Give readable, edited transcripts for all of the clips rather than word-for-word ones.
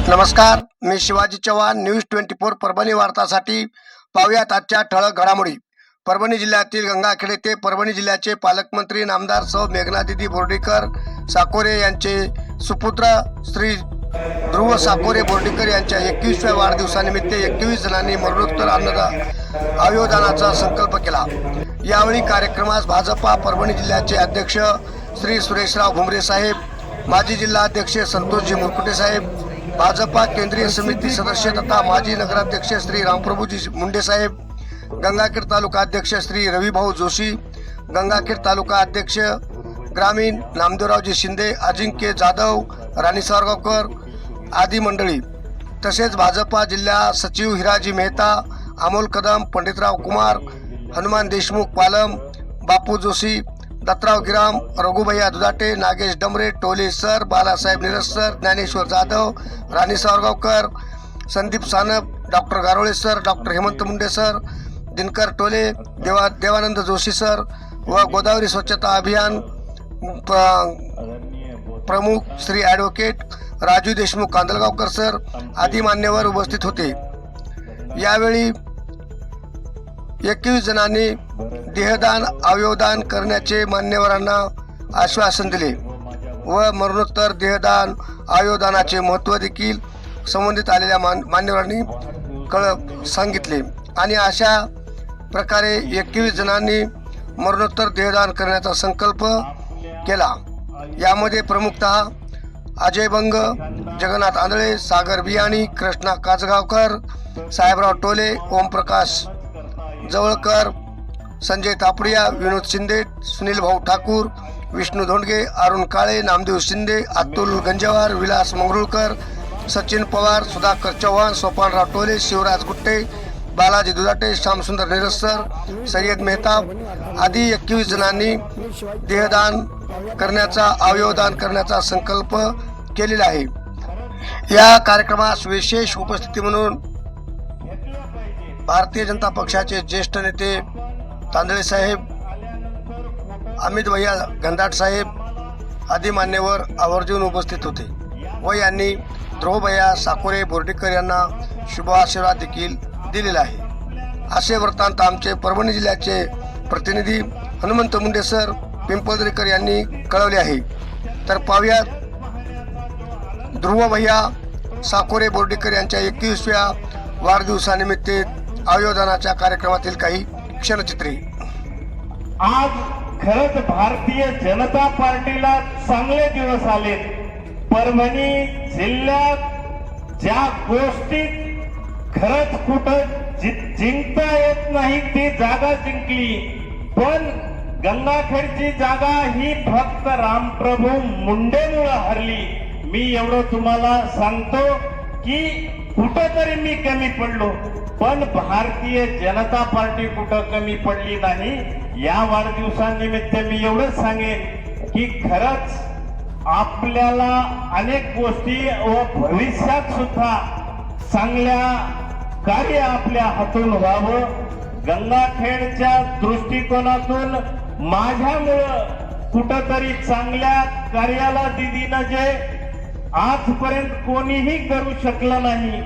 नमस्कार, मी शिवाजी चव्हाण. न्यूज 24 परभणी वार्तासाठी पाहूयात आजच्या ठळक घडामोडी. परभणी जिल्ह्यातील गंगाखेड येथे परभणी जिल्ह्याचे पालकमंत्री नामदार सौ मेघनादिदी बोर्डीकर साकोरे यांचे सुपुत्र श्री ध्रुव साकोरे बोर्डीकर यांच्या 21व्या वाढदिवसानिमित्त 21 जणांनी मरणोत्तर अवयवदानाचा संकल्प केला. यावेळी कार्यक्रमास भाजपा परभणी जिल्ह्याचे अध्यक्ष श्री सुरेशराव भुमरे साहेब, माजी जिल्हाध्यक्ष संतोषजी मुरकुटे साहेब, भाजपा केंद्रीय समिती सदस्य तथा माजी नगराध्यक्ष श्री रामप्रभूजी मुंडे साहेब, गंगाखेड तालुका अध्यक्ष श्री रविभाऊ जोशी, गंगाखेड तालुका अध्यक्ष ग्रामीण नामदेवरावजी शिंदे, अजिंक्य जाधव, राणी सावरगावकर आदी मंडळी, तसेच भाजपा जिल्हा सचिव हिराजी मेहता, अमोल कदम, पंडितराव कुमार, हनुमान देशमुख पालम, बापू Joshi, Dattarao Giram, रघुभैया Dudhate, Nagesh Damre, Tole sir, Balasaheb Niras sir, Dnyaneshwar Jadhav, Rani Savargaonkar, Sandeep Sanap, doctor Garole sir, doctor Hemant Munde sir, Dinkar Tole, Devanand Joshi sir व गोदावरी स्वच्छता अभियान प्रमुख श्री ॲडव्होकेट राजू देशमुख कांदलगावकर सर आदी मान्यवर उपस्थित होते. यावेळी 21 जणांनी देहदान अवयवदान करण्याचे मान्यवरांना आश्वासन दिले व मरणोत्तर देहदान अवयवदानाचे महत्त्व देखील संबंधित आलेल्या मान्यवरांनी सांगितले आणि अशा प्रकारे 21 जणांनी मरणोत्तर देहदान करण्याचा संकल्प केला. यामध्ये प्रमुखतः अजय बंग, जगन्नाथ आंधळे, सागर बियाणी, कृष्णा काचगावकर, साहेबराव टोले, ओमप्रकाश जवळकर, संजय तापडिया, विनोद शिंदे, सुनील भाऊ ठाकूर, विष्णू धोंडगे, अरुण काळे, नामदेव शिंदे, अतुल गंजवार, विलास मंगरुळकर, सचिन पवार, सुधाकर चव्हाण, सोपानराव टोले, शिवराज गुट्टे, बालाजी दुधाटे, श्यामसुंदर निरसर, सय्यद मेहताब आदी 21 जणांनी देहदान करण्याचा अवयवदान करण्याचा संकल्प केलेला आहे. या कार्यक्रमास विशेष उपस्थिती म्हणून भारतीय जनता पक्षाचे ज्येष्ठ नेते तांदळे साहेब, अमित भैया गंधाट साहेब आदी मान्यवर आवर्जून उपस्थित होते व यांनी ध्रुवभैया साकोरे बोर्डीकर यांना शुभ आशीर्वाद देखील दिलेला आहे. असे वृत्तांत आमचे परभणी जिल्ह्याचे प्रतिनिधी हनुमंत मुंडे सर पिंपळदरेकर यांनी कळवले आहे. तर पाहूयात ध्रुवभैया साकोरे बोर्डीकर यांच्या 21व्या वाढदिवसानिमित्त अवयवदानाच्या कार्यक्रमातील काही क्षणचित्रे. आज खरंच भारतीय जनता पार्टीला चांगले दिवस आले. परभणी जिल्ह्यात ज्या गोष्टी खरंच कुठं जिंकता येत नाही ती जागा जिंकली, पण गंगाखेडची जागा ही फक्त रामप्रभू मुंडेमुळे हरली. मी एवढं तुम्हाला सांगतो की कुठंतरी मी कमी पडलो, पण भारतीय जनता पार्टी कुठं कमी पडली नाही. या वाढदिवसानिमित्त मी एवढंच सांगेन की खरंच आपल्याला अनेक गोष्टी व भविष्यात सुद्धा चांगल्या कार्य आपल्या हातून व्हावं. गंगाखेडच्या दृष्टिकोनातून माझ्यामुळं कुठंतरी चांगल्या कार्याला दिदीनं जे आजपर्यंत कोणीही करू शकलं नाही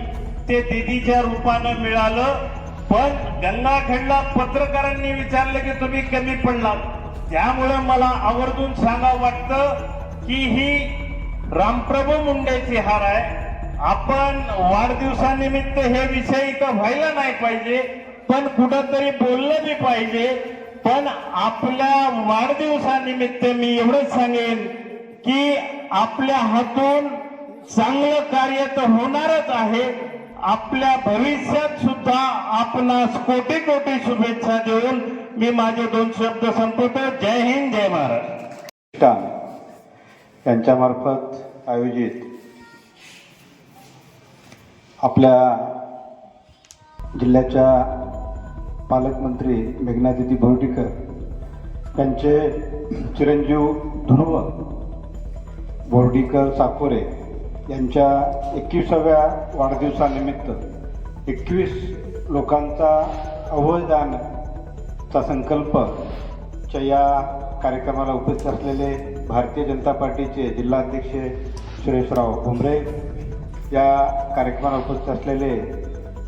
ते दिदीच्या रूपानं मिळालं. पण गंगाखेडला पत्रकारांनी विचारलं की तुम्ही कमी पडलात, त्यामुळे मला आवर्जून सांगावं वाटतं की ही रामप्रभू मुंडेची हार आहे. आपण वाढदिवसानिमित्त हे विषय इथं व्हायला नाही पाहिजे, पण कुठंतरी बोललं बी पाहिजे. पण आपल्या वाढदिवसानिमित्त मी एवढंच सांगेन की आपल्या हातून चांगलं कार्य तर होणारच आहे. आपल्या भविष्यात सुद्धा आपणास कोटी कोटी शुभेच्छा देऊन मी माझे 2 शब्द संपवतो. जय हिंद, जय महाराष्ट्र. यांच्यामार्फत आयोजित आपल्या जिल्ह्याच्या पालकमंत्री मेघनादिदी बोर्डीकर यांचे चिरंजीव ध्रुव बोर्डीकर साकोरे यांच्या 21व्या वाढदिवसानिमित्त 21 लोकांचा अवयवदानाचा संकल्प च्या या कार्यक्रमाला उपस्थित असलेले भारतीय जनता पार्टीचे जिल्हाध्यक्ष सुरेशराव भुमरे, या कार्यक्रमाला उपस्थित असलेले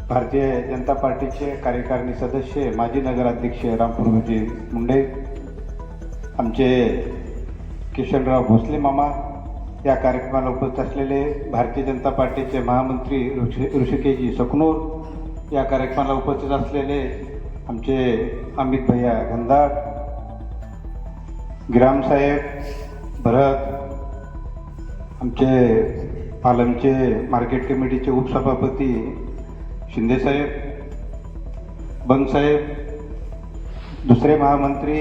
भारतीय जनता पार्टीचे कार्यकारिणी सदस्य माजी नगराध्यक्ष रामप्रभूजी मुंडे, आमचे किशनराव भोसले मामा, या कार्यक्रमाला उपस्थित असलेले भारतीय जनता पार्टीचे महामंत्री ऋषिकेशजी सकनूर, या कार्यक्रमाला उपस्थित असलेले आमचे अमित भैया गंधाड, गिरामसाहेब भरत, आमचे पालमचे मार्केट कमिटीचे उपसभापती शिंदेसाहेब, बंगसाहेब, दुसरे महामंत्री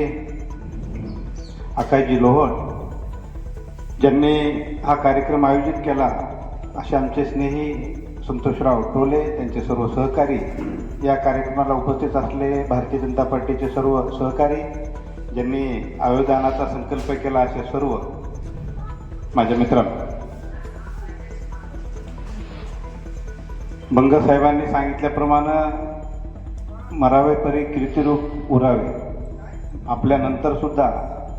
आकाशजी लोहट, ज्यांनी हा कार्यक्रम आयोजित केला, असे आमचे स्नेही संतोषराव टोले, त्यांचे सर्व सहकारी, या कार्यक्रमाला उपस्थित असलेले भारतीय जनता पार्टीचे सर्व सहकारी, ज्यांनी आयोजनाचा संकल्प केला, असे सर्व माझ्या मित्रांनो. बंगसाहेबांनी सांगितल्याप्रमाणे मरावे परी कीर्तिरूप उरावे. आपल्यानंतर सुद्धा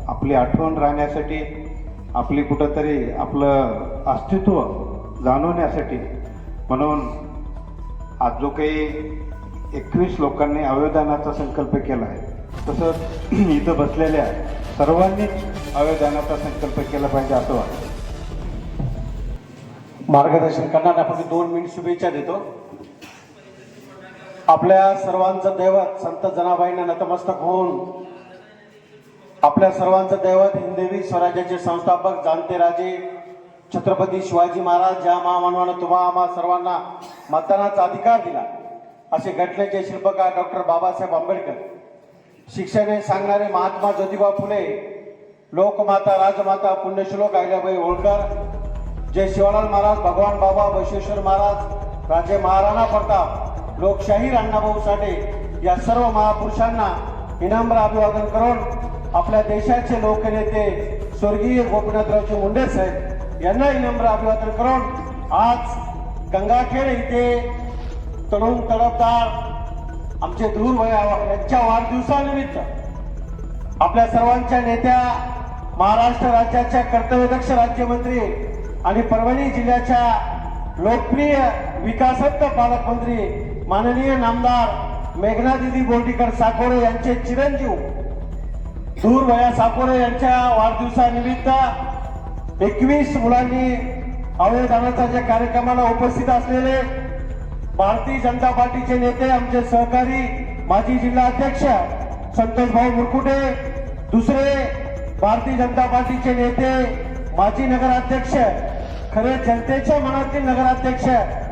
आपली आठवण राहण्यासाठी, आपली कुठंतरी आपलं अस्तित्व जाणवण्यासाठी, म्हणून आज जो काही 21 लोकांनी अवयवदानाचा संकल्प केला आहे, तसंच इथं बसलेल्या सर्वांनीच अवयवदानाचा संकल्प केला पाहिजे असं वाटतं. मार्गदर्शन करण्यासाठी 2 मिनिट शुभेच्छा देतो. आपल्या सर्वांचं दैवत संत जनाबाईंना नतमस्तक होऊन, आपल्या सर्वांचं दैवत हिंदवी स्वराज्याचे संस्थापक जाणते राजे छत्रपती शिवाजी महाराज, ज्या महामानवानं तुम्हा आम्हा सर्वांना मतदानाचा अधिकार दिला, असे घटनेचे शिल्पकार डॉक्टर बाबासाहेब आंबेडकर, शिक्षणे सांगणारे महात्मा ज्योतिबा फुले, लोकमाता राजमाता पुण्यश्लोक अहिल्याबाई होळकर, जय शिवालाल महाराज, भगवान बाबा बसवेश्वर महाराज, राजे महाराणा प्रताप, लोकशाही अण्णाभाऊ साठे, या सर्व महापुरुषांना विनम्र अभिवादन करून, आपल्या देशाचे लोकनेते स्वर्गीय गोपीनाथरावजी मुंडे साहेब यांना विनम्र अभिवादन करून, आज गंगाखेड इथे तरुण तडफदार आमचे धूर यांच्या वाढदिवसानिमित्त आपल्या सर्वांच्या नेत्या, महाराष्ट्र राज्याच्या कर्तव्यदक्ष राज्यमंत्री आणि परभणी जिल्ह्याच्या लोकप्रिय विकासत्त पालकमंत्री माननीय नामदार मेघनादिदी बोर्डीकर साकोरे यांचे चिरंजीव धूरवया साकोरे यांच्या वाढदिवसानिमित्त 21 मुलांनी अवयवदानाच्या ज्या कार्यक्रमाला उपस्थित असलेले भारतीय जनता पार्टीचे नेते, आमचे सहकारी माजी जिल्हाध्यक्ष संतोषभाऊ मुरकुटे, दुसरे भारतीय जनता पार्टीचे नेते माजी नगराध्यक्ष, खरे जनतेच्या मनातील नगराध्यक्ष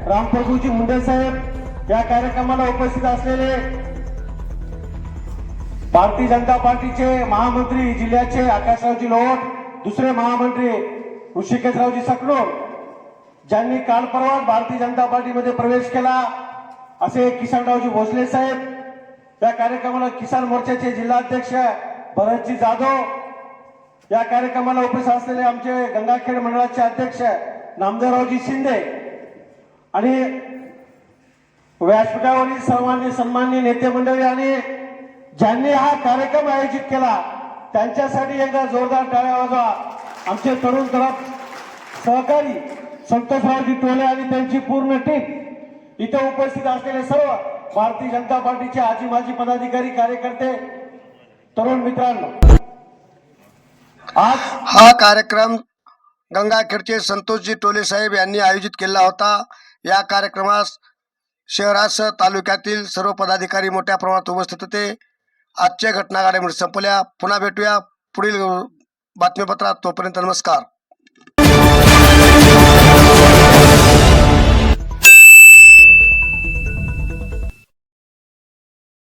रामप्रभूजी मुंडे साहेब, या कार्यक्रमाला उपस्थित असलेले भारतीय जनता पार्टीचे महामंत्री जिल्ह्याचे आकाशरावजी लोहट, दुसरे महामंत्री ऋषिकेशरावजी सकनूर, ज्यांनी काल परवा भारतीय जनता पार्टीमध्ये प्रवेश केला, असे किशनरावजी भोसले साहेब, या कार्यक्रमाला किसान मोर्चाचे जिल्हाध्यक्ष भरतजी जाधव, या कार्यक्रमाला उपस्थित असलेले आमचे गंगाखेड मंडळाचे अध्यक्ष नामदेवरावजी शिंदे आणि व्यासपीठावरील सर्वांनी सन्माननीय नेते मंडळी आणि ज्यांनी हा कार्यक्रम आयोजित केला, त्यांच्यासाठी एकदा जोरदार टाळ्या वाजवा. आमचे तरुण तरफ सहकारी संतोषरावजी टोले आणि त्यांची पूर्ण टीम, इथे उपस्थित असलेले सर्व भारतीय जनता पार्टीचे आजी माजी पदाधिकारी, कार्यकर्ते, तरुण मित्रांनो, आज हा कार्यक्रम गंगाखेडचे संतोषजी टोले साहेब यांनी आयोजित केला होता. या कार्यक्रमास शहरासह तालुक्यातील सर्व पदाधिकारी मोठ्या प्रमाणात उपस्थित होते. आजच्या घटना घडामोडी संपल्या. पुन्हा भेटूया पुढील बातमीपत्रात. तोपर्यंत नमस्कार.